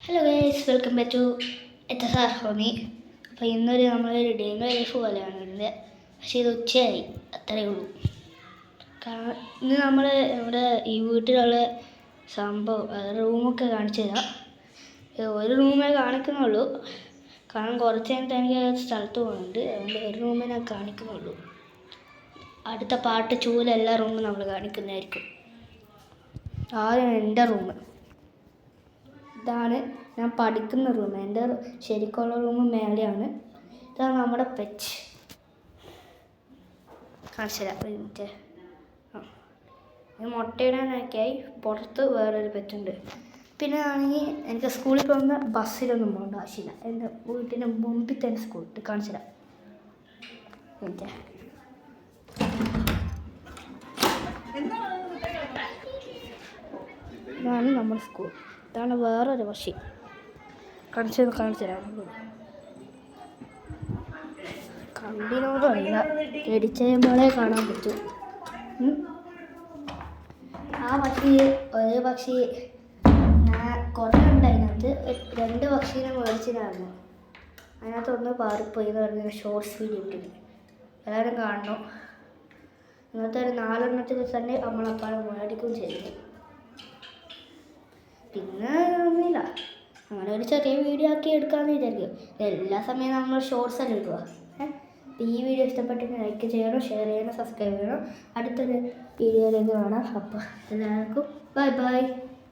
Hello guys, welcome back to എത്തസാർ ഹോമി. അപ്പോൾ ഇന്നൊരു നമ്മളൊരു ഡേ ഇൻ ലൈഫ് പോലെയാണ് വരുന്നത്. പക്ഷേ ഇത് ഉച്ചയായി, അത്രയേ ഉള്ളൂ. കാരണം ഇന്ന് നമ്മൾ നമ്മുടെ ഈ വീട്ടിലുള്ള സംഭവം റൂമൊക്കെ കാണിച്ചു തരാം. ഒരു റൂമേ കാണിക്കുന്നുള്ളൂ, കാരണം കുറച്ച് കഴിഞ്ഞിട്ട് എനിക്ക് സ്ഥലത്ത് പോകുന്നുണ്ട്. അതുകൊണ്ട് ഒരു റൂമേ ഞാൻ കാണിക്കുന്നുള്ളൂ. അടുത്ത പാട്ട് ചൂല എല്ലാ റൂമും നമ്മൾ കാണിക്കുന്നതായിരിക്കും. ആദ്യം എൻ്റെ റൂം. ഇതാണ് ഞാൻ പഠിക്കുന്ന റൂം. എൻ്റെ ശരിക്കുള്ള റൂം മേലെയാണ്. ഇതാണ് നമ്മുടെ പെറ്റ്. കാണിച്ചുതരാം ഒരു മിനിറ്റ്. മുട്ടയിടാനൊക്കെയായി പുറത്ത് വേറൊരു പെറ്റുണ്ട്. പിന്നെ ആണെങ്കിൽ എനിക്ക് സ്കൂളിൽ പോകുന്ന ബസ്സിലൊന്നും പോകേണ്ട ആവശ്യമില്ല. എൻ്റെ വീട്ടിൻ്റെ മുമ്പിൽ തന്നെ സ്കൂൾ. കാണിച്ചുതരാം മിനിറ്റ്. ഇതാണ് നമ്മുടെ സ്കൂൾ. ഇതാണ് വേറൊരു പക്ഷി. കാണിച്ചു തരാം. കണ്ടിനോടും അറിയില്ല, എഡിറ്റ് ചെയ്യുമ്പോഴേ കാണാൻ പറ്റും. ആ പക്ഷി ഒരു പക്ഷി ഞാൻ കുറേ ഉണ്ട്. അതിനകത്ത് 2 പക്ഷീനെ മേടിച്ചിട്ടായിരുന്നു. അതിനകത്തൊന്ന് പാറിപ്പോയി എന്ന് പറഞ്ഞ ഷോർട്സ് വീഡിയോ ഇട്ടിട്ട് എല്ലാവരും കാണണം. ഇന്നത്തെ ഒരു 4 എണ്ണത്തിൽ തന്നെ നമ്മളപ്പാടെ മേടിക്കുകയും ചെയ്തു. പിന്നെ ഒന്നുമില്ല, അങ്ങനെ ഒരു ചെറിയ വീഡിയോ ആക്കി എടുക്കാമെന്ന് വിചാരിക്കും. എല്ലാ സമയവും നമ്മൾ ഷോർട്സ് അല്ലേ ഇടുക. ഈ വീഡിയോ ഇഷ്ടപ്പെട്ടെങ്കിൽ ലൈക്ക് ചെയ്യണം, ഷെയർ ചെയ്യണം, സബ്സ്ക്രൈബ് ചെയ്യണം. അടുത്തൊരു വീഡിയോയിലേക്ക് കാണാം. അപ്പോൾ എല്ലാവർക്കും ബൈ ബൈ.